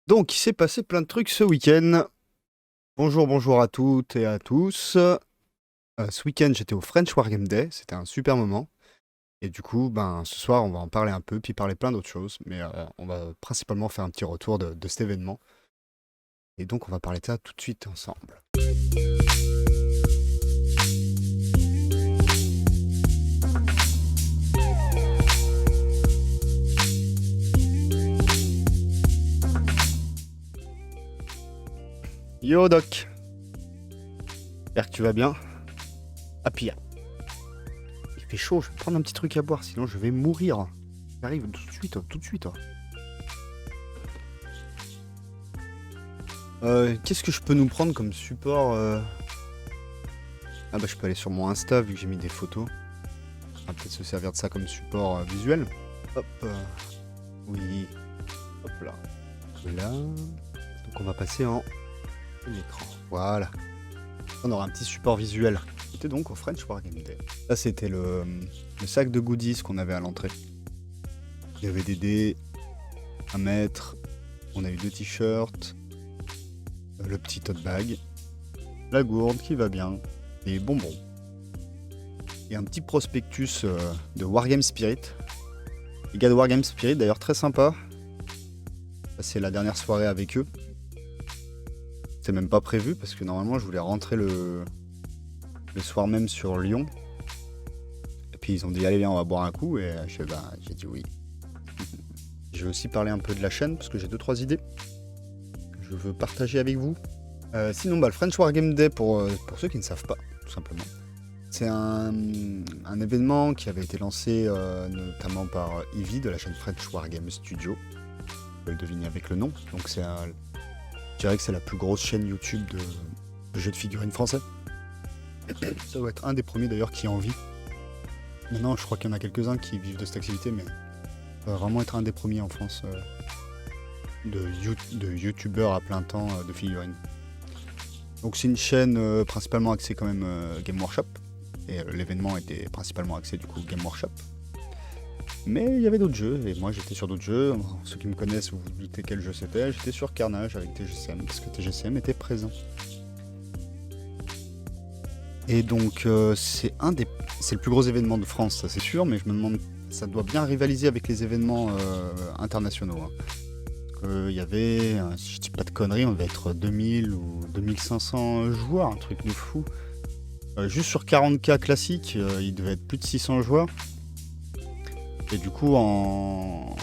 Donc, il s'est passé plein de trucs ce week-end. Bonjour, bonjour à toutes et à tous. Ce week-end, j'étais au French Wargame Day. C'était un super moment. Et du coup, ce soir, on va en parler un peu, puis parler plein d'autres choses. Mais on va principalement faire un petit retour de cet événement. Et donc, on va parler de ça tout de suite ensemble. Yo, Doc. J'espère que tu vas bien. Ah, puis, il fait chaud. Je vais prendre un petit truc à boire, sinon je vais mourir. J'arrive tout de suite, tout de suite. Qu'est-ce que je peux nous prendre comme support Ah bah je peux aller sur mon Insta vu que j'ai mis des photos. On va peut-être se servir de ça comme support visuel. Hop. Oui. Hop là. Là. Donc on va passer en écran. Voilà. On aura un petit support visuel. C'était donc au French Wargame Day. Ça c'était le sac de goodies qu'on avait à l'entrée. Il y avait des dés à mettre. On a eu 2 t-shirts. Le petit tote bag. La gourde qui va bien. Des bonbons. Et un petit prospectus de Wargame Spirit. Les gars de Wargame Spirit d'ailleurs très sympa. C'est la dernière soirée avec eux. C'est même pas prévu parce que normalement je voulais rentrer le soir même sur Lyon. Et puis ils ont dit allez viens on va boire un coup et j'ai dit oui. Je vais aussi parler un peu de la chaîne parce que j'ai 2-3 idées que je veux partager avec vous. Sinon le French Wargame Day pour ceux qui ne savent pas tout simplement. C'est un événement qui avait été lancé notamment par Ivy de la chaîne French Wargame Studio. Vous pouvez le deviner avec le nom. Donc je dirais que c'est la plus grosse chaîne YouTube de jeux de figurines français. Ça doit être un des premiers d'ailleurs qui en vit. Maintenant, je crois qu'il y en a quelques-uns qui vivent de cette activité, mais ça va vraiment être un des premiers en France de youtubeurs à plein temps de figurines. Donc c'est une chaîne principalement axée quand même Game Workshop. Et l'événement était principalement axé du coup Game Workshop. Mais il y avait d'autres jeux, et moi j'étais sur d'autres jeux. Ceux qui me connaissent, vous vous doutez quel jeu c'était. J'étais sur Carnage avec TGCM, parce que TGCM était présent. Et donc c'est le plus gros événement de France, ça c'est sûr, mais je me demande, ça doit bien rivaliser avec les événements internationaux. Hein. Il y avait, si je dis pas de conneries, on devait être 2000 ou 2500 joueurs, un truc de fou. Juste sur 40K classique, il devait être plus de 600 joueurs. Et du coup, en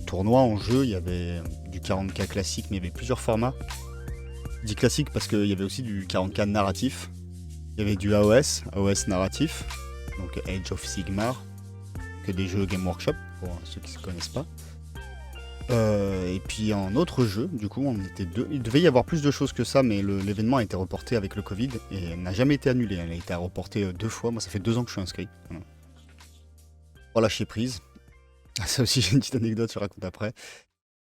tournoi, en jeu, il y avait du 40K classique, mais il y avait plusieurs formats. Je dis classique parce qu'il y avait aussi du 40K narratif. Il y avait du AOS narratif, donc Age of Sigmar, que des jeux Game Workshop, pour ceux qui ne se connaissent pas. Et puis en autre jeu, du coup, on était deux. Il devait y avoir plus de choses que ça, mais l'événement a été reporté avec le Covid et n'a jamais été annulé. Elle a été reportée 2 fois. Moi, ça fait 2 ans que je suis inscrit. Voilà. Pour lâcher prise. Ça aussi, j'ai une petite anecdote, je raconte après.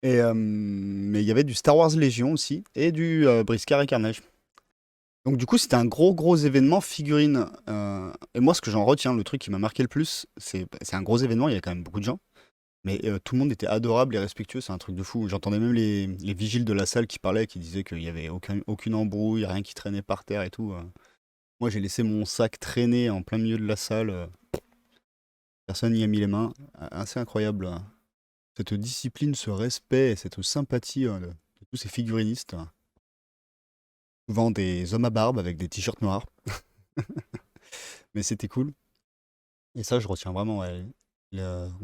Mais il y avait du Star Wars Légion aussi et du Briscard et Carnage. Donc du coup, c'était un gros événement figurine. Et moi, ce que j'en retiens, le truc qui m'a marqué le plus, c'est un gros événement, il y avait quand même beaucoup de gens. Mais tout le monde était adorable et respectueux, c'est un truc de fou. J'entendais même les vigiles de la salle qui parlaient, qui disaient qu'il n'y avait aucune embrouille, rien qui traînait par terre et tout. Moi, j'ai laissé mon sac traîner en plein milieu de la salle. Personne n'y a mis les mains. Assez incroyable. Cette discipline, ce respect et cette sympathie de tous ces figurinistes. Souvent des hommes à barbe avec des t-shirts noirs. Mais c'était cool. Et ça, je retiens vraiment. Ouais.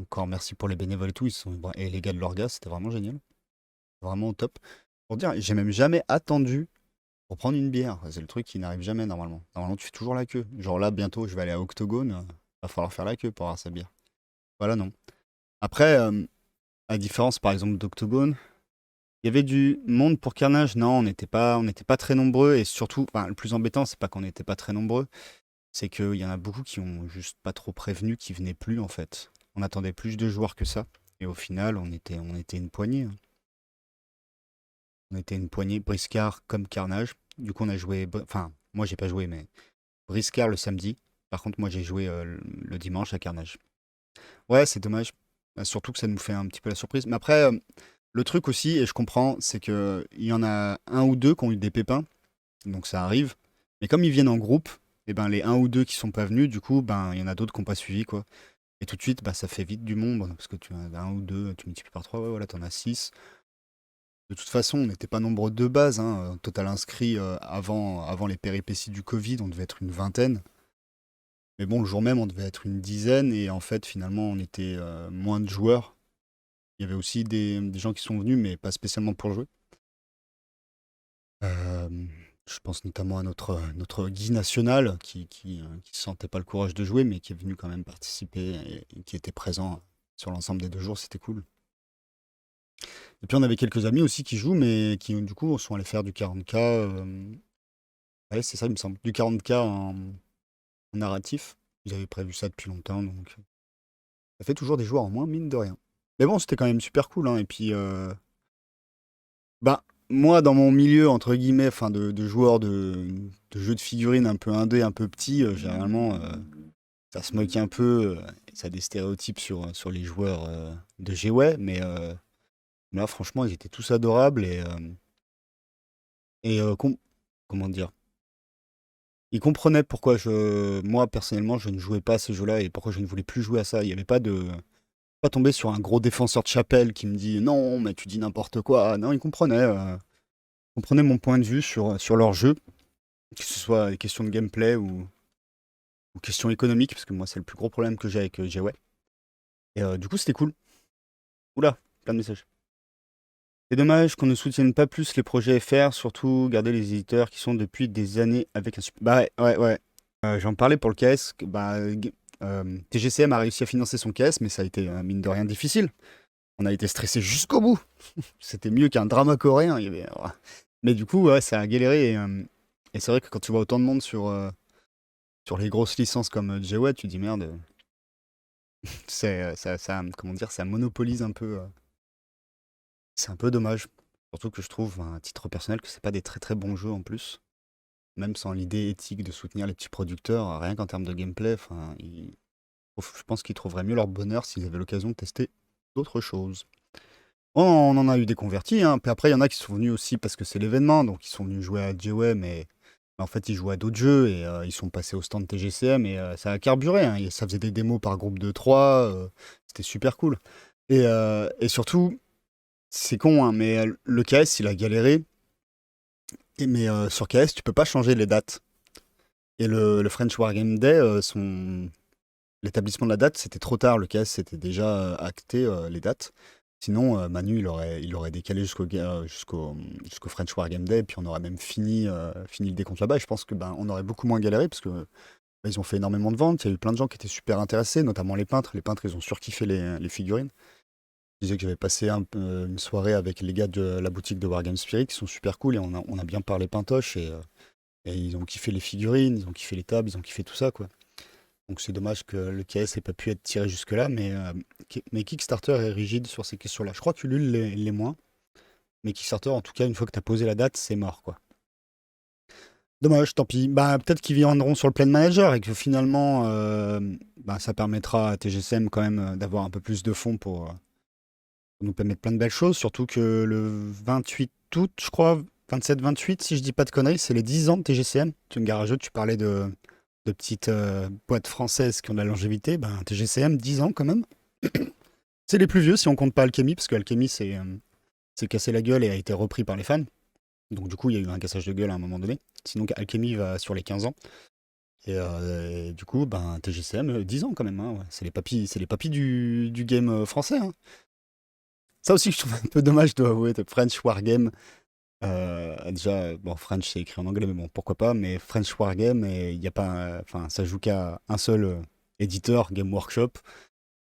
Encore merci pour les bénévoles et tout. Et les gars de l'orga, c'était vraiment génial. Vraiment au top. Pour dire, j'ai même jamais attendu pour prendre une bière. C'est le truc qui n'arrive jamais normalement. Normalement, tu fais toujours la queue. Genre là, bientôt, je vais aller à Octogone. Va falloir faire la queue pour avoir sa bière. Voilà, non. Après, à la différence par exemple d'Octogone, il y avait du monde pour Carnage. Non, on n'était pas très nombreux. Et surtout, enfin, le plus embêtant, c'est pas qu'on n'était pas très nombreux. C'est qu'il y en a beaucoup qui ont juste pas trop prévenu, qui venaient plus en fait. On attendait plus de joueurs que ça. Et au final, on était une poignée. Hein. On était une poignée, Briscard comme Carnage. Du coup, on a joué. Enfin, moi, j'ai pas joué, mais Briscard le samedi. Par contre, moi, j'ai joué le dimanche à Carnage. Ouais, c'est dommage. Surtout que ça nous fait un petit peu la surprise. Mais après, Le truc aussi, et je comprends, c'est que il y en a un ou deux qui ont eu des pépins, donc ça arrive. Mais comme ils viennent en groupe, et ben les un ou deux qui sont pas venus, du coup, ben il y en a d'autres qui n'ont pas suivi, quoi. Et tout de suite, bah, ça fait vite du monde, parce que tu as un ou deux, tu multiplies par trois, ouais, voilà, t'en as six. De toute façon, on n'était pas nombreux de base, hein. Total inscrit avant les péripéties du Covid, on devait être une vingtaine. Mais bon, le jour même, on devait être une dizaine, et en fait, finalement, on était moins de joueurs. Il y avait aussi des gens qui sont venus, mais pas spécialement pour jouer. Euh, je pense notamment à notre Guy national qui sentait pas le courage de jouer, mais qui est venu quand même participer et qui était présent sur l'ensemble des 2 jours, c'était cool. Et puis on avait quelques amis aussi qui jouent, mais qui du coup sont allés faire du 40K. Ouais, c'est ça, il me semble. Du 40K en narratif. Ils avaient prévu ça depuis longtemps, donc ça fait toujours des joueurs en moins, mine de rien. Mais bon, c'était quand même super cool, hein. Et puis, bah, moi, dans mon milieu, entre guillemets, enfin, de joueurs de jeux de figurines un peu indé, un peu petits, généralement, ça se moque un peu, et ça a des stéréotypes sur les joueurs de GWay, mais là, franchement, ils étaient tous adorables et comment dire, ils comprenaient pourquoi moi, personnellement, je ne jouais pas à ces jeux-là et pourquoi je ne voulais plus jouer à ça. Il n'y avait pas tomber sur un gros défenseur de chapelle qui me dit non, mais tu dis n'importe quoi. Non, ils comprenaient mon point de vue sur leur jeu, que ce soit des questions de gameplay ou questions économiques, parce que moi, c'est le plus gros problème que j'ai avec GWay. Et du coup, c'était cool. Oula, plein de messages. C'est dommage qu'on ne soutienne pas plus les projets FR, surtout garder les éditeurs qui sont depuis des années avec un support. Bah ouais, ouais, ouais. J'en parlais pour le KS. TGCM a réussi à financer son KS, mais ça a été, mine de rien, difficile. On a été stressé jusqu'au bout. C'était mieux qu'un drama coréen. Mais du coup, ouais, ça a galéré. Et c'est vrai que quand tu vois autant de monde sur les grosses licences comme JWay, tu te dis merde, comment dire, ça monopolise un peu. C'est un peu dommage. Surtout que je trouve, à titre personnel, que c'est pas des très très bons jeux en plus. Même sans l'idée éthique de soutenir les petits producteurs, rien qu'en termes de gameplay, enfin, je pense qu'ils trouveraient mieux leur bonheur s'ils avaient l'occasion de tester d'autres choses. On en a eu des convertis, hein. Puis après, il y en a qui sont venus aussi parce que c'est l'événement, donc ils sont venus jouer à JWay, mais en fait, ils jouaient à d'autres jeux et ils sont passés au stand TGCM et ça a carburé, hein. Et ça faisait des démos par groupe de 3, c'était super cool. Et surtout, c'est con, hein, mais le KS, il a galéré. Mais sur KS, tu peux pas changer les dates. Et le French Wargame Day, l'établissement de la date, c'était trop tard. Le KS, c'était déjà acté, les dates. Sinon, Manu, il aurait décalé jusqu'au French Wargame Day, puis on aurait même fini le décompte là-bas. Et je pense que ben, on aurait beaucoup moins galéré, parce que bah, ils ont fait énormément de ventes. Il y a eu plein de gens qui étaient super intéressés, notamment les peintres. Les peintres, ils ont surkiffé les figurines. Je disais que j'avais passé une soirée avec les gars de la boutique de Wargame Spirit, qui sont super cool, et on a bien parlé pintoche, et ils ont kiffé les figurines, ils ont kiffé les tables, ils ont kiffé tout ça, quoi. Donc c'est dommage que le KS ait pas pu être tiré jusque-là, mais Kickstarter est rigide sur ces questions-là. Je crois que Ulule l'est moins, mais Kickstarter, en tout cas, une fois que tu as posé la date, c'est mort, quoi. Dommage, tant pis. Bah, peut-être qu'ils viendront sur le Plan Manager et que finalement, bah, ça permettra à TGCM quand même d'avoir un peu plus de fonds pour nous permettre plein de belles choses, surtout que le 28 août, je crois, 27-28, si je dis pas de conneries, c'est les 10 ans de TGCM. Tu me garageux, tu parlais de petites boîtes françaises qui ont de la longévité. Ben, TGCM, 10 ans quand même. C'est les plus vieux si on compte pas Alchemy, parce que Alchemy s'est cassé la gueule et a été repris par les fans. Donc du coup, il y a eu un cassage de gueule à un moment donné. Sinon, Alchemy va sur les 15 ans. Et du coup, ben, TGCM, 10 ans quand même, hein, ouais. C'est les papis du game français, hein. Ça aussi, je trouve un peu dommage de avouer, de French Wargame. Déjà, bon, French c'est écrit en anglais, mais bon, pourquoi pas. Mais French Wargame, et il y a pas, enfin, ça joue qu'à un seul éditeur, Game Workshop,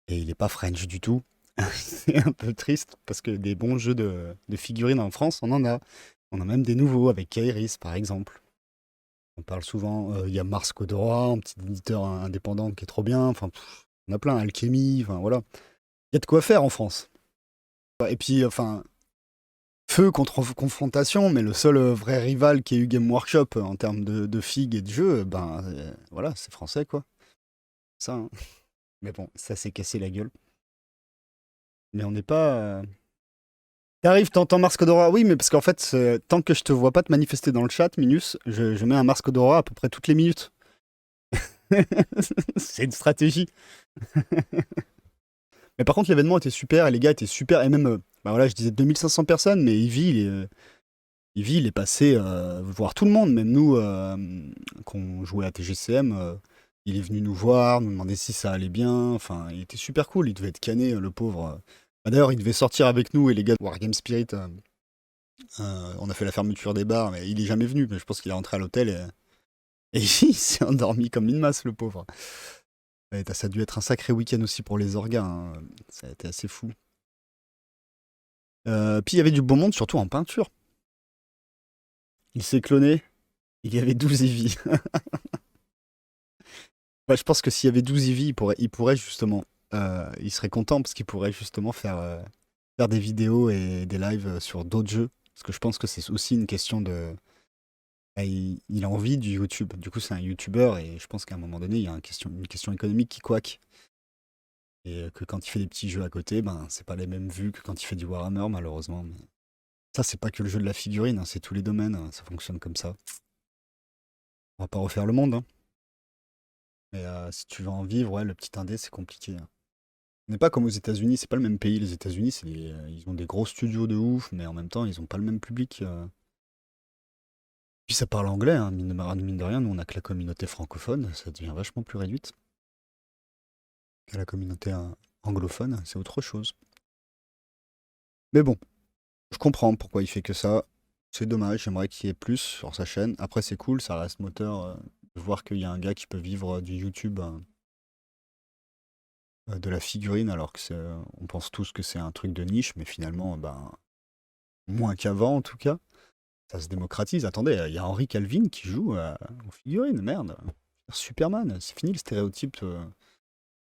et il est pas French du tout. C'est un peu triste parce que des bons jeux de figurines en France, on en a. On a même des nouveaux avec Kairis, par exemple. On parle souvent. Il y a Mars Codora, un petit éditeur indépendant qui est trop bien. Enfin, on a plein. Alchemy, enfin voilà. Il y a de quoi faire en France. Et puis, enfin, feu contre confrontation, mais le seul vrai rival qui ait eu Game Workshop en termes de figues et de jeux, ben voilà, c'est français quoi. Ça, hein. Mais bon, ça s'est cassé la gueule. Mais on n'est pas. T'arrives, t'entends Masque d'Aurora. Oui, mais parce qu'en fait, tant que je te vois pas te manifester dans le chat, Minus, je mets un Masque d'Aurora à peu près toutes les minutes. C'est une stratégie. Mais par contre, l'événement était super et les gars étaient super. Et même, bah voilà, je disais 2500 personnes, mais Ivy, il est passé voir tout le monde, même nous, qu'on jouait à TGCM. Il est venu nous voir, nous demander si ça allait bien. Enfin, il était super cool. Il devait être cané, le pauvre. Bah, d'ailleurs, il devait sortir avec nous et les gars de Wargame Spirit. On a fait la fermeture des bars, mais il est jamais venu. Mais je pense qu'il est rentré à l'hôtel et il s'est endormi comme une masse, le pauvre. Et ça a dû être un sacré week-end aussi pour les orgas, hein. Ça a été assez fou. Puis il y avait du beau monde, surtout en peinture. Il s'est cloné. Il y avait 12 Eevee. Bah, je pense que s'il y avait 12 Eevee, il pourrait justement. Il serait content parce qu'il pourrait justement faire des vidéos et des lives sur d'autres jeux. Parce que je pense que c'est aussi une question de. Bah, il a envie du YouTube. Du coup, c'est un YouTuber et je pense qu'à un moment donné, il y a une question économique qui couac. Et que quand il fait des petits jeux à côté, ben, c'est pas les mêmes vues que quand il fait du Warhammer, malheureusement. Mais ça, c'est pas que le jeu de la figurine, hein, c'est tous les domaines, hein, ça fonctionne comme ça. On va pas refaire le monde, hein. Mais si tu veux en vivre, ouais, le petit indé, c'est compliqué, hein. On n'est pas comme aux États-Unis, c'est pas le même pays. Les États-Unis, ils ont des gros studios de ouf, mais en même temps, ils ont pas le même public. Puis ça parle anglais, hein, mine de rien, nous on a que la communauté francophone, ça devient vachement plus réduite que la communauté anglophone, c'est autre chose. Mais bon, je comprends pourquoi il fait que ça. C'est dommage, j'aimerais qu'il y ait plus sur sa chaîne. Après, c'est cool, ça reste moteur de voir qu'il y a un gars qui peut vivre du YouTube, de la figurine, alors que on pense tous que c'est un truc de niche, mais finalement, ben, moins qu'avant en tout cas. Ça se démocratise. Attendez, il y a Henri Calvin qui joue aux figurines, merde. Superman, c'est fini le stéréotype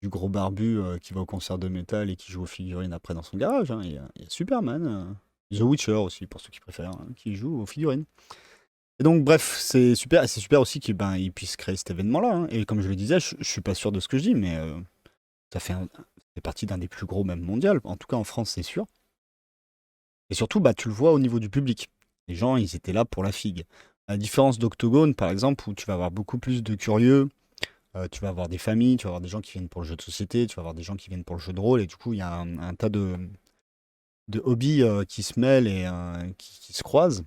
du gros barbu qui va au concert de métal et qui joue aux figurines après dans son garage, hein. Il y a Superman, The Witcher aussi, pour ceux qui préfèrent, hein, qui joue aux figurines. Et donc, bref, c'est super. Et c'est super aussi qu'il ben, il puisse créer cet événement-là, hein. Et comme je le disais, je suis pas sûr de ce que je dis, mais ça fait partie d'un des plus gros, même mondial. En tout cas, en France, c'est sûr. Et surtout, bah, tu le vois au niveau du public. Les gens, ils étaient là pour la figue. À la différence d'Octogone, par exemple, où tu vas avoir beaucoup plus de curieux, tu vas avoir des familles, tu vas avoir des gens qui viennent pour le jeu de société, tu vas avoir des gens qui viennent pour le jeu de rôle, et du coup, il y a un tas de hobbies qui se mêlent et qui se croisent.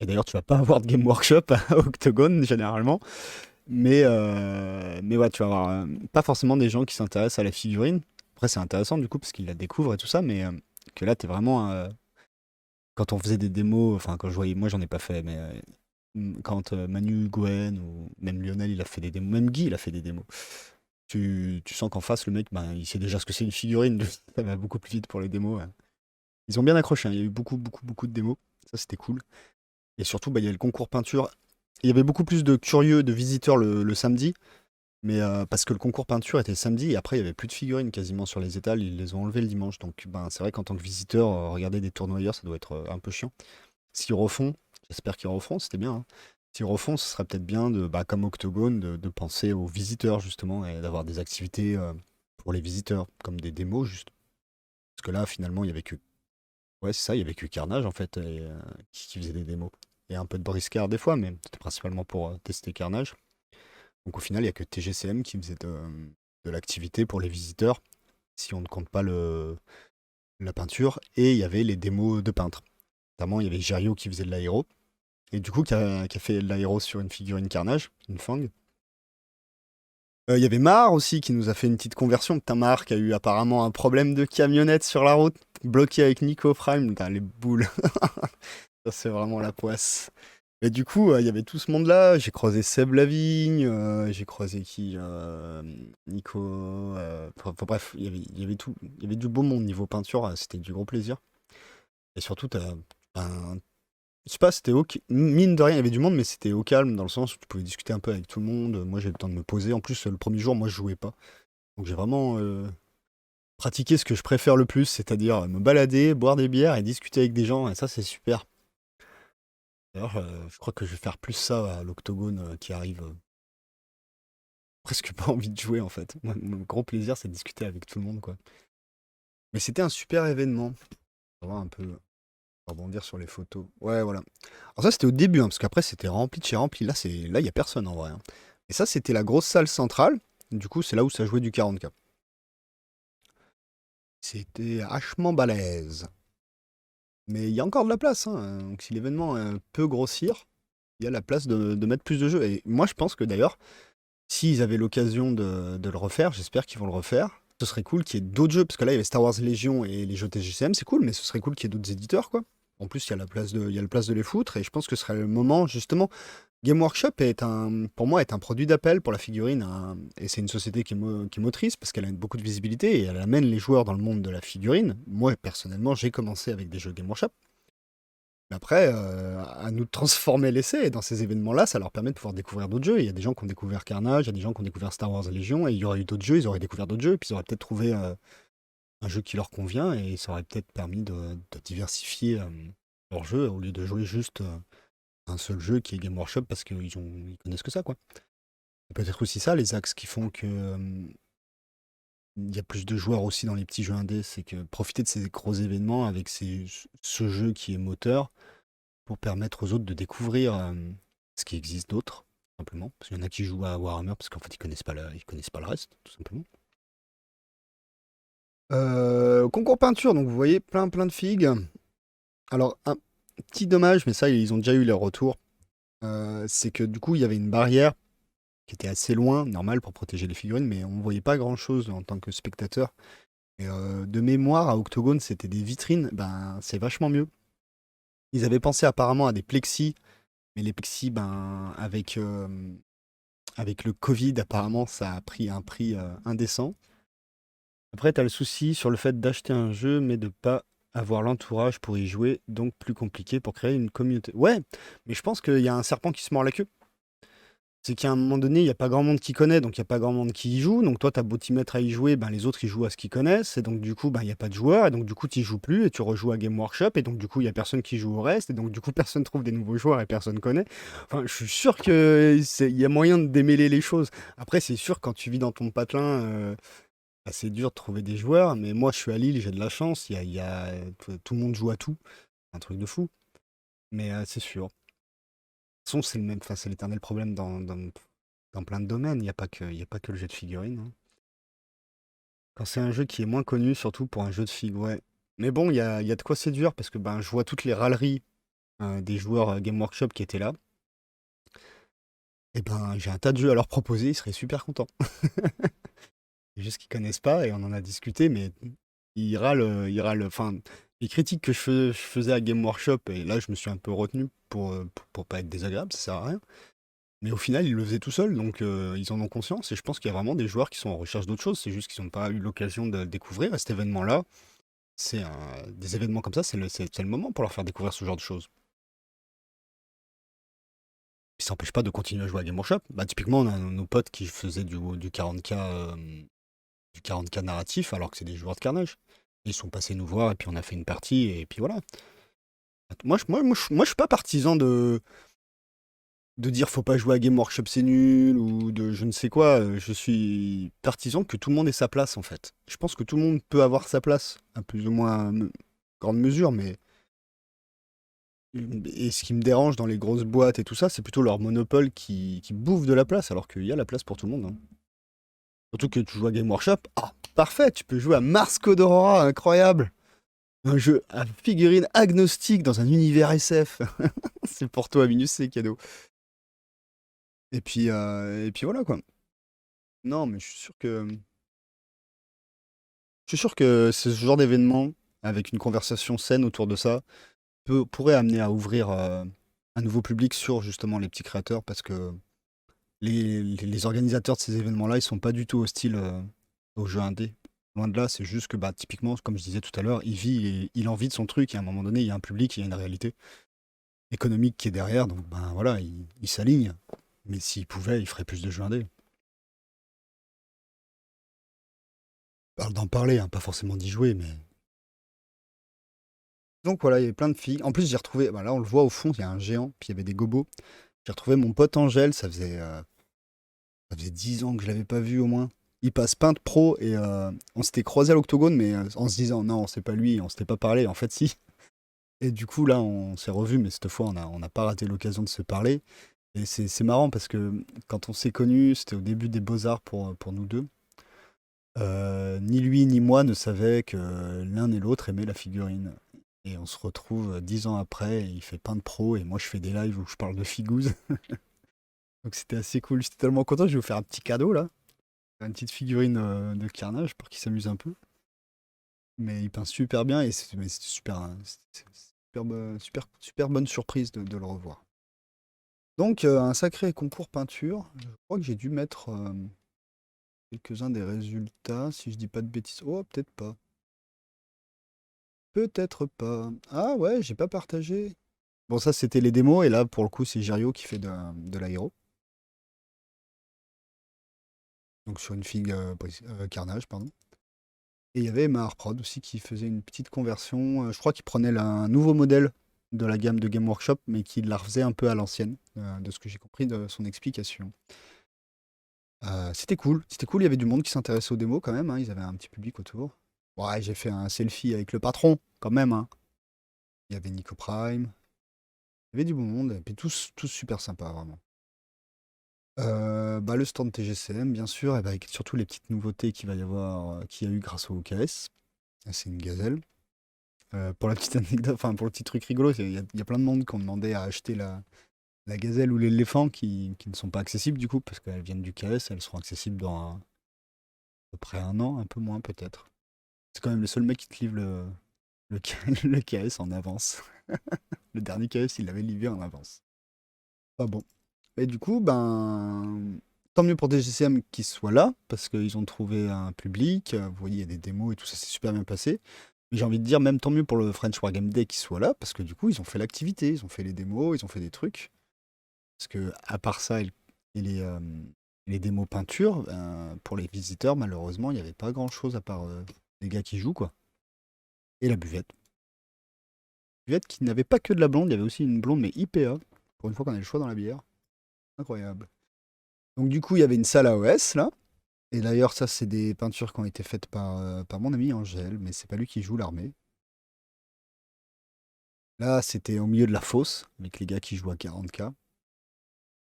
Et d'ailleurs, tu vas pas avoir de Game Workshop à Octogone, généralement. Mais ouais, tu vas avoir pas forcément des gens qui s'intéressent à la figurine. Après, c'est intéressant, du coup, parce qu'ils la découvrent et tout ça, mais que là, t'es vraiment quand on faisait des démos, enfin quand je voyais, moi j'en ai pas fait, mais quand Manu, Gwen ou même Lionel il a fait des démos, même Guy il a fait des démos. Tu sens qu'en face le mec, ben, il sait déjà ce que c'est une figurine, ça va beaucoup plus vite pour les démos, hein. Ils ont bien accroché, hein. Il y a eu beaucoup de démos, ça c'était cool. Et surtout, bah, il y a le concours peinture. Il y avait beaucoup plus de curieux, de visiteurs le samedi, mais parce que le concours peinture était le samedi et après il y avait plus de figurines quasiment sur les étals, ils les ont enlevés le dimanche. Donc ben, c'est vrai qu'en tant que visiteur, regarder des tournoyeurs, ça doit être un peu chiant. S'ils refont, j'espère qu'ils refont, c'était bien, hein. S'ils refont, ce serait peut-être bien, bah, comme Octogone, de penser aux visiteurs justement et d'avoir des activités pour les visiteurs, comme des démos juste. Parce que là, finalement, il y avait que. Ouais, c'est ça, il y avait que Carnage en fait, qui faisait des démos. Et un peu de Briscard des fois, mais c'était principalement pour tester Carnage. Donc au final, il n'y a que TGCM qui faisait de l'activité pour les visiteurs, si on ne compte pas la peinture. Et il y avait les démos de peintres. Notamment, il y avait Gerio qui faisait de l'aéro. Et du coup, qui a fait de l'aéro sur une figurine Carnage, une Fang. Il y avait Mar aussi qui nous a fait une petite conversion. Putain, Mar qui a eu apparemment un problème de camionnette sur la route, bloqué avec Nico Prime. Putain, les boules. Ça, c'est vraiment la poisse. Et du coup, il y avait tout ce monde-là. J'ai croisé Seb Lavigne, j'ai croisé qui Nico. Enfin, bref, il y avait tout. Il y avait du beau monde niveau peinture, c'était du gros plaisir. Et surtout, un je sais pas, c'était ok. Mine de rien, il y avait du monde, mais c'était au calme, dans le sens où tu pouvais discuter un peu avec tout le monde. Moi, j'ai eu le temps de me poser. En plus, le premier jour, moi, je jouais pas. Donc, j'ai vraiment pratiqué ce que je préfère le plus, c'est-à-dire me balader, boire des bières et discuter avec des gens. Et ça, c'est super. D'ailleurs, je crois que je vais faire plus ça à l'Octogone qui arrive. Presque pas envie de jouer, en fait. Moi, mon gros plaisir, c'est de discuter avec tout le monde, quoi. Mais c'était un super événement. On va voir un peu. On va rebondir sur les photos. Ouais, voilà. Alors ça, c'était au début, hein, parce qu'après, c'était rempli de chez rempli. Là, il y a personne en vrai, hein. Et ça, c'était la grosse salle centrale. Du coup, c'est là où ça jouait du 40K. C'était hachement balèze. Mais il y a encore de la place, hein. Donc si l'événement peut grossir, il y a la place de mettre plus de jeux. Et moi, je pense que d'ailleurs, s'ils avaient l'occasion de le refaire, j'espère qu'ils vont le refaire. Ce serait cool qu'il y ait d'autres jeux, parce que là, il y avait Star Wars Légion et les jeux TGCM, c'est cool, mais ce serait cool qu'il y ait d'autres éditeurs, quoi. En plus, il y a la place de les foutre, et je pense que ce serait le moment, justement. Game Workshop pour moi, est un produit d'appel pour la figurine, et c'est une société qui est motrice, parce qu'elle a beaucoup de visibilité, et elle amène les joueurs dans le monde de la figurine. Moi, personnellement, j'ai commencé avec des jeux Game Workshop. Mais après, à nous de transformer l'essai, et dans ces événements-là, ça leur permet de pouvoir découvrir d'autres jeux. Il y a des gens qui ont découvert Carnage, il y a des gens qui ont découvert Star Wars Légion, et il y aurait eu d'autres jeux, ils auraient découvert d'autres jeux, et puis ils auraient peut-être trouvé un jeu qui leur convient, et ça aurait peut-être permis de diversifier leur jeu, au lieu de jouer juste un seul jeu qui est Game Workshop, parce qu'ils connaissent que ça, quoi. Et peut-être aussi ça, les axes qui font que il y a plus de joueurs aussi dans les petits jeux indés, c'est que profiter de ces gros événements avec ce jeu qui est moteur, pour permettre aux autres de découvrir ce qui existe d'autre, simplement. Parce qu'il y en a qui jouent à Warhammer parce qu'en fait ils connaissent pas le reste, tout simplement. Concours peinture, donc vous voyez plein de figues. Alors un petit dommage, mais ça ils ont déjà eu leur retour, c'est que du coup il y avait une barrière qui était assez loin, normal pour protéger les figurines, mais on voyait pas grand chose en tant que spectateur. Et de mémoire, à Octogone, c'était des vitrines, ben c'est vachement mieux. Ils avaient pensé apparemment à des plexis, mais les plexis, ben avec le Covid, apparemment, ça a pris un prix indécent. Après, t'as le souci sur le fait d'acheter un jeu, mais de pas avoir l'entourage pour y jouer, donc plus compliqué pour créer une communauté. Ouais, mais je pense qu'il y a un serpent qui se mord la queue. C'est qu'à un moment donné, il n'y a pas grand monde qui connaît, donc il n'y a pas grand monde qui y joue. Donc toi, t'as beau t'y mettre à y jouer, ben les autres ils jouent à ce qu'ils connaissent, et donc du coup, ben il n'y a pas de joueurs, et donc du coup, tu joues plus, et tu rejoues à Game Workshop, et donc du coup, il n'y a personne qui joue au reste, et donc du coup, personne trouve des nouveaux joueurs et personne connaît. Enfin, je suis sûr il y a moyen de démêler les choses. Après, c'est sûr, quand tu vis dans ton patelin, bah, c'est dur de trouver des joueurs, mais moi, je suis à Lille, j'ai de la chance, tout le monde joue à tout, c'est un truc de fou. Mais c'est sûr. De toute façon, c'est le même, enfin, c'est l'éternel problème dans plein de domaines. Il y a pas que le jeu de figurines, hein. Quand c'est un jeu qui est moins connu, surtout pour un jeu de figurines, ouais. Mais bon, il y a de quoi séduire parce que ben, je vois toutes les râleries des joueurs Game Workshop qui étaient là. Et ben, j'ai un tas de jeux à leur proposer, ils seraient super contents. C'est juste qu'ils connaissent pas et on en a discuté, mais ils râlent. Enfin, les critiques que je faisais à Game Workshop, et là, je me suis un peu retenu pour pas être désagréable, ça sert à rien. Mais au final, ils le faisaient tout seuls, donc ils en ont conscience. Et je pense qu'il y a vraiment des joueurs qui sont en recherche d'autre chose. C'est juste qu'ils n'ont pas eu l'occasion de le découvrir. Et cet événement-là, des événements comme ça, c'est le moment pour leur faire découvrir ce genre de choses. Puis ça n'empêche pas de continuer à jouer à Game Workshop. Bah, typiquement, on a nos potes qui faisaient du 40K, du 40K narratif, alors que c'est des joueurs de Carnage. Ils sont passés nous voir, et puis on a fait une partie, et puis voilà. Moi, je suis pas partisan de dire faut pas jouer à Game Workshop c'est nul ou de je ne sais quoi. Je suis partisan que tout le monde ait sa place en fait. Je pense que tout le monde peut avoir sa place, à plus ou moins grande mesure, mais et ce qui me dérange dans les grosses boîtes et tout ça, c'est plutôt leur monopole qui bouffe de la place, alors qu'il y a la place pour tout le monde, hein. Surtout que tu joues à Game Workshop, ah parfait, tu peux jouer à Mars Code Aurora, incroyable. Un jeu à figurine agnostique dans un univers SF. C'est pour toi, Minus, c'est cadeau. Et puis voilà quoi. Non, mais je suis sûr que ce genre d'événement, avec une conversation saine autour de ça, pourrait amener à ouvrir un nouveau public sur justement les petits créateurs, parce que les organisateurs de ces événements-là, ils sont pas du tout hostiles aux jeux indés. Loin de là, c'est juste que bah, typiquement, comme je disais tout à l'heure, il en vit de son truc, et à un moment donné, il y a un public, il y a une réalité économique qui est derrière, donc ben voilà, il s'aligne. Mais s'il pouvait, il ferait plus de jeux indés. Je parle d'en parler, hein, pas forcément d'y jouer, mais donc voilà, il y avait plein de filles. En plus, j'ai retrouvé, bah là on le voit au fond, il y a un géant, puis il y avait des gobos. J'ai retrouvé mon pote Angèle, ça faisait 10 ans que je l'avais pas vu au moins. Il passe Paint Pro et on s'était croisé à l'Octogone, mais en se disant non, c'est pas lui, on s'était pas parlé. En fait, si. Et du coup, là, on s'est revus, mais cette fois, on n'a pas raté l'occasion de se parler. Et c'est marrant parce que quand on s'est connus, c'était au début des Beaux-Arts pour nous deux. Ni lui ni moi ne savaient que l'un et l'autre aimaient la figurine. Et on se retrouve 10 ans après, et il fait Paint de Pro et moi je fais des lives où je parle de figouze. Donc c'était assez cool, j'étais tellement content, je vais vous faire un petit cadeau là. Une petite figurine de Carnage pour qu'il s'amuse un peu. Mais il peint super bien et c'était super, hein, super bonne surprise de le revoir. Donc un sacré concours peinture. Je crois que j'ai dû mettre quelques-uns des résultats, si je dis pas de bêtises. Oh, peut-être pas. Peut-être pas. Ah ouais, j'ai pas partagé. Bon, ça c'était les démos, et là pour le coup c'est Girio qui fait de l'aéro. Donc sur une figue Carnage, pardon. Et il y avait Maharprod aussi qui faisait une petite conversion. Je crois qu'il prenait un nouveau modèle de la gamme de Game Workshop, mais qui la refaisait un peu à l'ancienne, de ce que j'ai compris de son explication. C'était cool, il y avait du monde qui s'intéressait aux démos quand même, hein, ils avaient un petit public autour. Ouais, j'ai fait un selfie avec le patron, quand même, hein. Il y avait Nico Prime, il y avait du bon monde, et puis tous super sympas, vraiment. Bah, le stand TGCM, bien sûr, et bah, avec surtout les petites nouveautés qu'il va y avoir, qu'il y a eu grâce au OKS. Ah, c'est une gazelle. Pour la petite anecdote, enfin pour le petit truc rigolo, il y a plein de monde qui ont demandé à acheter la gazelle ou l'éléphant qui ne sont pas accessibles du coup, parce qu'elles viennent du KS, elles seront accessibles dans à peu près un an, un peu moins peut-être. C'est quand même le seul mec qui te livre le, le KS en avance. Le dernier KS, il l'avait livré en avance. Pas bon. Et du coup, ben, tant mieux pour DGCM qu'ils soient là, parce qu'ils ont trouvé un public. Vous voyez, il y a des démos et tout ça s'est super bien passé. Mais j'ai envie de dire, même tant mieux pour le French Wargame Day qu'ils soient là, parce que du coup, ils ont fait l'activité, ils ont fait les démos, ils ont fait des trucs. Parce que, à part ça et les démos peinture, pour les visiteurs, malheureusement, il n'y avait pas grand-chose à part les gars qui jouent, quoi. Et la buvette. Buvette qui n'avait pas que de la blonde, il y avait aussi une blonde, mais IPA. Pour une fois qu'on a le choix dans la bière. Incroyable. Donc du coup, il y avait une salle AOS, là. Et d'ailleurs, ça, c'est des peintures qui ont été faites par mon ami Angèle, mais c'est pas lui qui joue l'armée. Là, c'était au milieu de la fosse, avec les gars qui jouent à 40K.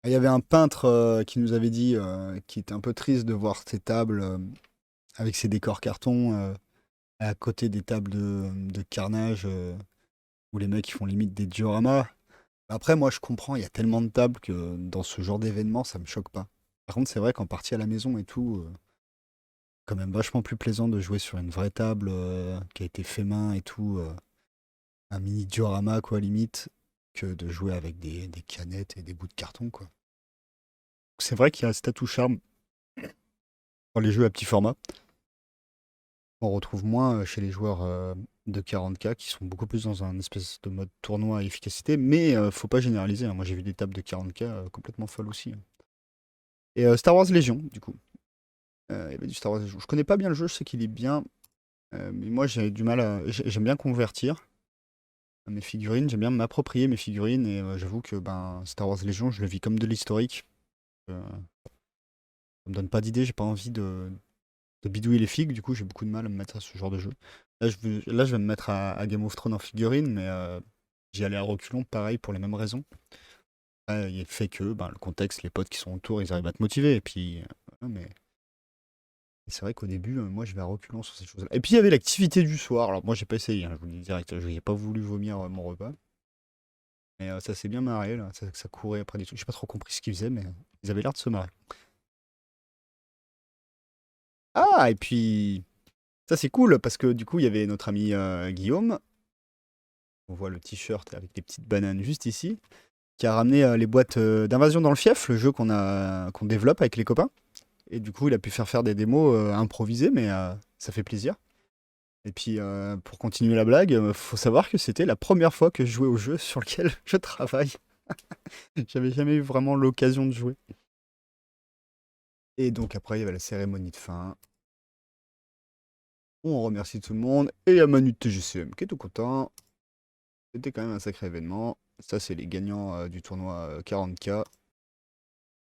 Ah, il y avait un peintre qui nous avait dit qu'il était un peu triste de voir ces tables avec ces décors carton à côté des tables de carnage où les mecs ils font limite des dioramas. Après, moi, je comprends, il y a tellement de tables que dans ce genre d'événement, ça me choque pas. Par contre, c'est vrai qu'en partie à la maison et tout, quand même vachement plus plaisant de jouer sur une vraie table qui a été fait main et tout, un mini diorama, quoi, limite, que de jouer avec des canettes et des bouts de carton, quoi. C'est vrai qu'il y a cet atout charme dans les jeux à petit format. On retrouve moins chez les joueurs de 40K qui sont beaucoup plus dans un espèce de mode tournoi à efficacité, mais faut pas généraliser, hein. Moi j'ai vu des tables de 40K complètement folles aussi, hein. Et Star Wars Légion, du coup. Il y avait du Star Wars Légion. Je connais pas bien le jeu, je sais qu'il est bien, mais moi j'ai du mal à. J'aime bien convertir mes figurines, j'aime bien m'approprier mes figurines, et j'avoue que ben, Star Wars Légion, je le vis comme de l'historique. Ça me donne pas d'idée, j'ai pas envie de bidouiller les figues, du coup j'ai beaucoup de mal à me mettre à ce genre de jeu. Là, je vais me mettre à Game of Thrones en figurine, mais j'y allais à reculons, pareil, pour les mêmes raisons. Il fait que ben, le contexte, les potes qui sont autour, ils arrivent à te motiver, et puis. Voilà, mais c'est vrai qu'au début, moi, je vais à reculons sur ces choses-là. Et puis il y avait l'activité du soir. Alors moi, j'ai pas essayé, hein, je vous le dis direct, je n'ai pas voulu vomir mon repas. Mais ça s'est bien marré, là. Ça courait après des trucs. J'ai pas trop compris ce qu'ils faisaient, mais ils avaient l'air de se marrer. Ah, et puis. Ça, c'est cool, parce que du coup, il y avait notre ami Guillaume. On voit le t-shirt avec les petites bananes juste ici, qui a ramené les boîtes d'Invasion dans le Fief, le jeu qu'on développe avec les copains. Et du coup, il a pu faire des démos improvisées, mais ça fait plaisir. Et puis, pour continuer la blague, faut savoir que c'était la première fois que je jouais au jeu sur lequel je travaille. J'avais jamais eu vraiment l'occasion de jouer. Et donc après, il y avait la cérémonie de fin. On remercie tout le monde. Et il y a Manu de TGCM qui est tout content. C'était quand même un sacré événement. Ça, c'est les gagnants du tournoi 40K.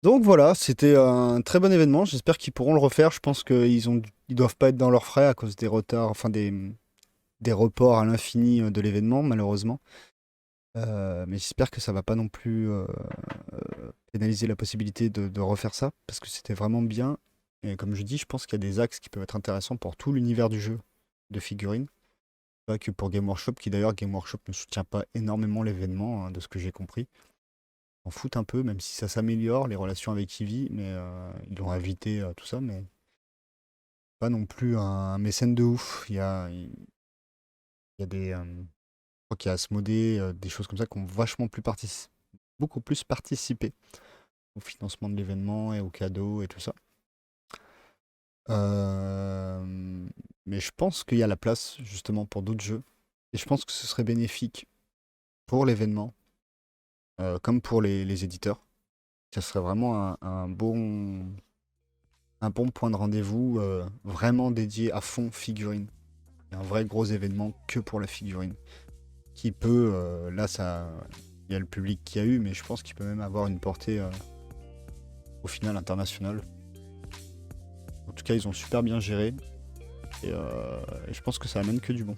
Donc voilà, c'était un très bon événement. J'espère qu'ils pourront le refaire. Je pense qu'ils doivent pas être dans leurs frais à cause des retards, enfin des reports à l'infini de l'événement, malheureusement. Mais j'espère que ça va pas non plus pénaliser la possibilité de refaire ça, parce que c'était vraiment bien. Et comme je dis, je pense qu'il y a des axes qui peuvent être intéressants pour tout l'univers du jeu de figurines. Pas que pour Game Workshop, qui d'ailleurs, Game Workshop ne soutient pas énormément l'événement, hein, de ce que j'ai compris. Ils s'en foutent un peu, même si ça s'améliore, les relations avec Eevee, mais ils l'ont invité, tout ça, mais pas non plus un mécène de ouf. Il y a des, je crois qu'il y a Asmodée, des choses comme ça qui ont vachement plus beaucoup plus participé au financement de l'événement et aux cadeaux et tout ça. Euh, mais je pense qu'il y a la place justement pour d'autres jeux. Et je pense que ce serait bénéfique pour l'événement, comme pour les éditeurs. Ça serait vraiment un bon point de rendez-vous, vraiment dédié à fond figurine. Un vrai gros événement que pour la figurine. Qui peut, là ça, il y a le public qui a eu, mais je pense qu'il peut même avoir une portée au final internationale. En tout cas, ils ont super bien géré. Et je pense que ça amène que du bon.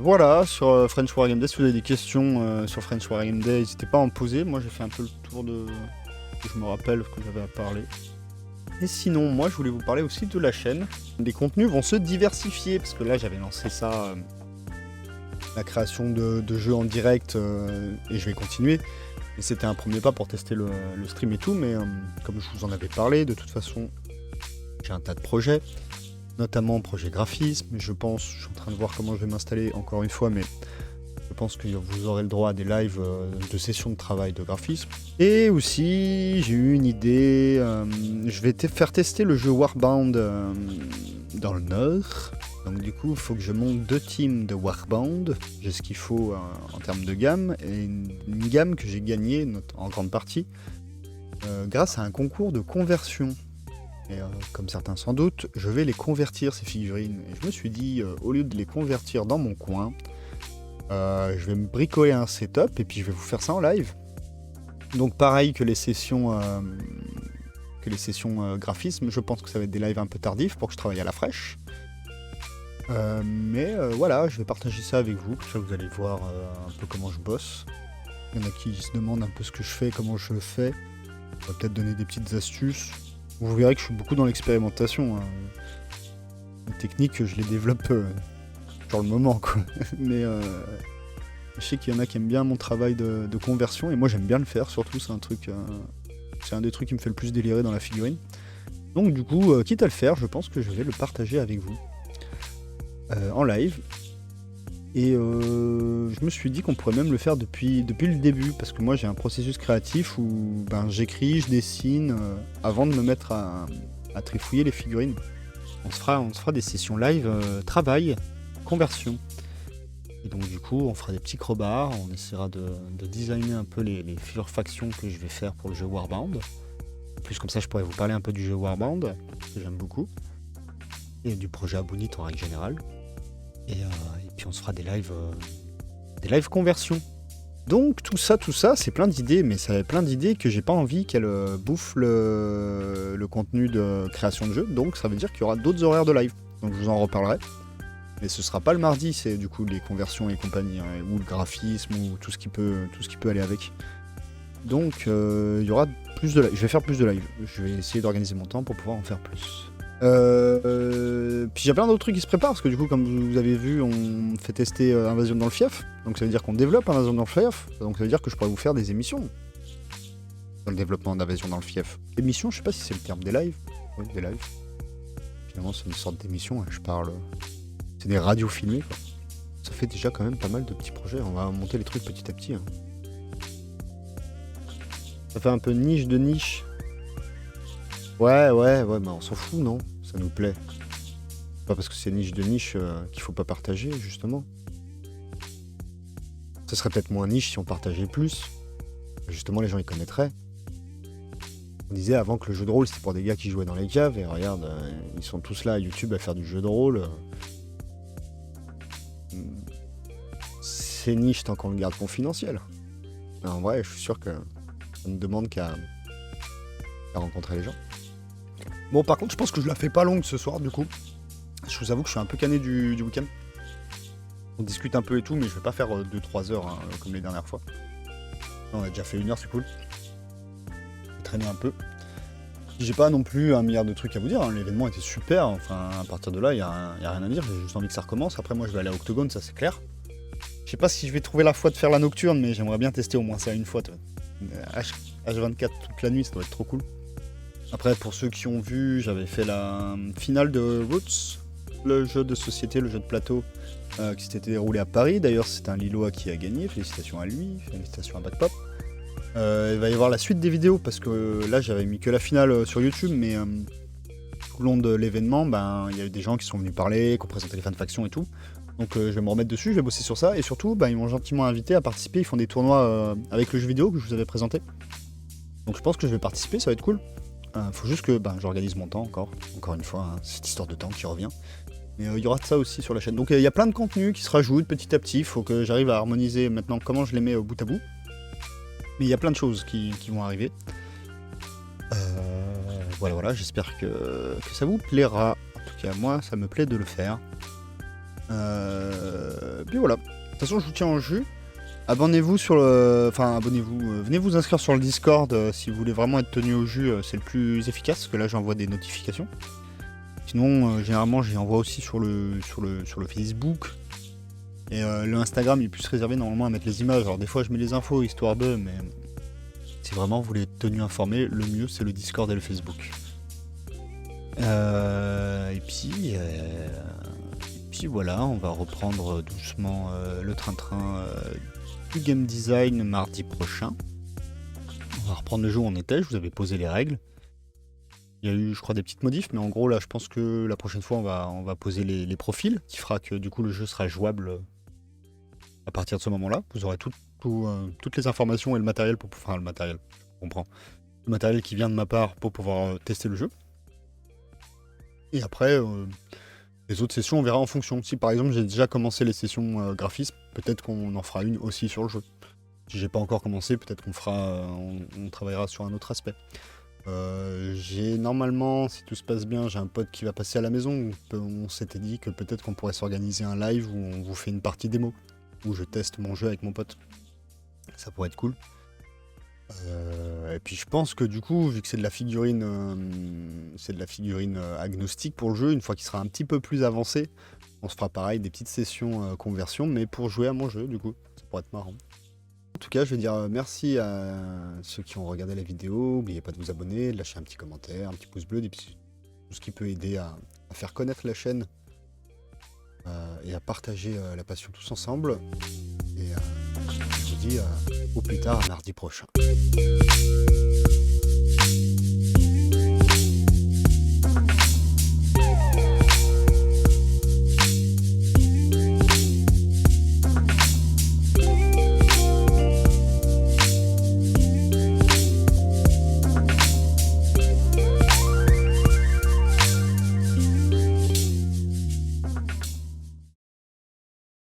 Voilà, sur French War Game Day, si vous avez des questions sur French War Game Day, n'hésitez pas à en poser. Moi, j'ai fait un peu le tour de que je me rappelle ce que j'avais à parler. Et sinon, moi, je voulais vous parler aussi de la chaîne. Les contenus vont se diversifier, parce que là, j'avais lancé ça, la création de jeux en direct, et je vais continuer. Et c'était un premier pas pour tester le stream et tout, mais comme je vous en avais parlé, de toute façon, j'ai un tas de projets, notamment projet graphisme. Je suis en train de voir comment je vais m'installer encore une fois, mais je pense que vous aurez le droit à des lives de sessions de travail de graphisme. Et aussi, j'ai eu une idée, je vais faire tester le jeu Warbound dans le Nord. Donc du coup, il faut que je monte 2 teams de Warbound. J'ai ce qu'il faut en termes de gamme, et une gamme que j'ai gagnée en grande partie grâce à un concours de conversion. Et comme certains sans doute, je vais les convertir, ces figurines. Et je me suis dit, au lieu de les convertir dans mon coin, je vais me bricoler un setup et puis je vais vous faire ça en live. Donc pareil que les sessions, graphisme, je pense que ça va être des lives un peu tardifs pour que je travaille à la fraîche. Mais voilà, je vais partager ça avec vous, comme ça vous allez voir un peu comment je bosse. Il y en a qui se demandent un peu ce que je fais, comment je le fais. On va peut-être donner des petites astuces. Vous verrez que je suis beaucoup dans l'expérimentation, hein. Les techniques, je les développe sur le moment, quoi. Mais je sais qu'il y en a qui aiment bien mon travail de conversion, et moi j'aime bien le faire, surtout, c'est un des trucs qui me fait le plus délirer dans la figurine. Donc du coup, quitte à le faire, je pense que je vais le partager avec vous en live. Et je me suis dit qu'on pourrait même le faire depuis le début, parce que moi j'ai un processus créatif où j'écris, je dessine, avant de me mettre à trifouiller les figurines. On se fera des sessions live, travail, conversion. Et donc du coup on fera des petits crowbars, on essaiera de designer un peu les futures factions que je vais faire pour le jeu Warbound. En plus comme ça je pourrais vous parler un peu du jeu Warbound, que j'aime beaucoup, et du projet Abonit en règle générale. Et puis on se fera des lives conversion. Donc tout ça, c'est plein d'idées, mais c'est plein d'idées que j'ai pas envie qu'elles bouffent le contenu de création de jeu. Donc ça veut dire qu'il y aura d'autres horaires de live. Donc je vous en reparlerai. Mais ce sera pas le mardi, c'est du coup les conversions et compagnie, hein, ou le graphisme, ou tout ce qui peut aller avec. Donc il y aura plus de live. Je vais faire plus de live. Je vais essayer d'organiser mon temps pour pouvoir en faire plus. Puis il y a plein d'autres trucs qui se préparent, parce que du coup, comme vous avez vu, on fait tester Invasion dans le fief. Donc ça veut dire qu'on développe Invasion dans le fief. Donc ça veut dire que je pourrais vous faire des émissions dans le développement d'Invasion dans le fief. Émissions, je sais pas si c'est le terme, des lives. Oui, des lives. Finalement, c'est une sorte d'émission, hein, je parle. C'est des radios filmées, quoi. Ça fait déjà quand même pas mal de petits projets. On va monter les trucs petit à petit, hein. Ça fait un peu niche de niche. Ouais, mais on s'en fout, non? Ça nous plaît. C'est pas parce que c'est niche de niche qu'il faut pas partager, justement. Ce serait peut-être moins niche si on partageait plus. Justement, les gens, ils connaîtraient. On disait avant que le jeu de rôle, c'était pour des gars qui jouaient dans les caves, et regarde, ils sont tous là à YouTube à faire du jeu de rôle. C'est niche tant qu'on le garde confidentiel. Mais en vrai, je suis sûr que ça ne demande qu'à rencontrer les gens. Bon, par contre, je pense que je la fais pas longue ce soir, du coup. Je vous avoue que je suis un peu canné du week-end. On discute un peu et tout, mais je vais pas faire 2-3 heures hein, comme les dernières fois. On a déjà fait 1 heure, c'est cool. Je vais traîner un peu. J'ai pas non plus un milliard de trucs à vous dire, hein. L'événement était super, enfin à partir de là, il y a rien à dire, j'ai juste envie que ça recommence. Après moi je vais aller à Octogone, ça c'est clair. Je sais pas si je vais trouver la foi de faire la nocturne, mais j'aimerais bien tester au moins ça une fois. H24 toute la nuit, ça doit être trop cool. Après pour ceux qui ont vu, j'avais fait la finale de Roots, le jeu de société, le jeu de plateau qui s'était déroulé à Paris. D'ailleurs c'est un Lillois qui a gagné, félicitations à lui, félicitations à Backpop. Il va y avoir la suite des vidéos parce que là j'avais mis que la finale sur YouTube, mais tout le long de l'événement, il y a eu des gens qui sont venus parler, qui ont présenté les fanfactions et tout. Donc je vais me remettre dessus, je vais bosser sur ça et surtout ils m'ont gentiment invité à participer. Ils font des tournois avec le jeu vidéo que je vous avais présenté. Donc je pense que je vais participer, ça va être cool. Faut juste que j'organise mon temps encore une fois, hein, cette histoire de temps qui revient. Mais il y aura de ça aussi sur la chaîne. Donc il y a plein de contenus qui se rajoutent petit à petit. Il faut que j'arrive à harmoniser maintenant comment je les mets bout à bout. Mais il y a plein de choses qui vont arriver. Voilà, j'espère que ça vous plaira. En tout cas, moi, ça me plaît de le faire. Puis voilà. De toute façon, je vous tiens en jus. Abonnez-vous sur le... Enfin, abonnez-vous. Venez vous inscrire sur le Discord si vous voulez vraiment être tenu au jus. C'est le plus efficace, parce que là, j'envoie des notifications. Sinon, généralement, j'y envoie aussi sur le Facebook. Et le Instagram, il est plus réservé normalement à mettre les images. Alors des fois, je mets les infos, histoire de, mais... Si vraiment vous voulez être tenu informé, le mieux, c'est le Discord et le Facebook. Et puis voilà, on va reprendre doucement le train-train du game design mardi prochain. On va reprendre le jeu où on était, je vous avais posé les règles. Il y a eu, je crois, des petites modifs, mais en gros, là, je pense que la prochaine fois, on va poser les profils, qui fera que, du coup, le jeu sera jouable à partir de ce moment-là. Vous aurez toutes les informations et le matériel pour... Enfin, le matériel, je comprends. Le matériel qui vient de ma part pour pouvoir tester le jeu. Et après, les autres sessions, on verra en fonction. Si, par exemple, j'ai déjà commencé les sessions graphisme, peut-être qu'on en fera une aussi sur le jeu. Si j'ai pas encore commencé, peut-être qu'on fera... on travaillera sur un autre aspect. J'ai normalement, si tout se passe bien, j'ai un pote qui va passer à la maison. On s'était dit que peut-être qu'on pourrait s'organiser un live où on vous fait une partie démo, où je teste mon jeu avec mon pote. Ça pourrait être cool. Et puis je pense que du coup, vu que c'est de la figurine, agnostique pour le jeu, une fois qu'il sera un petit peu plus avancé, on se fera pareil des petites sessions conversion, mais pour jouer à mon jeu, du coup, ça pourrait être marrant. En tout cas, je vais dire merci à ceux qui ont regardé la vidéo. N'oubliez pas de vous abonner, de lâcher un petit commentaire, un petit pouce bleu, tout ce qui peut aider à faire connaître la chaîne et à partager la passion tous ensemble. Et je vous dis au plus tard, à mardi prochain.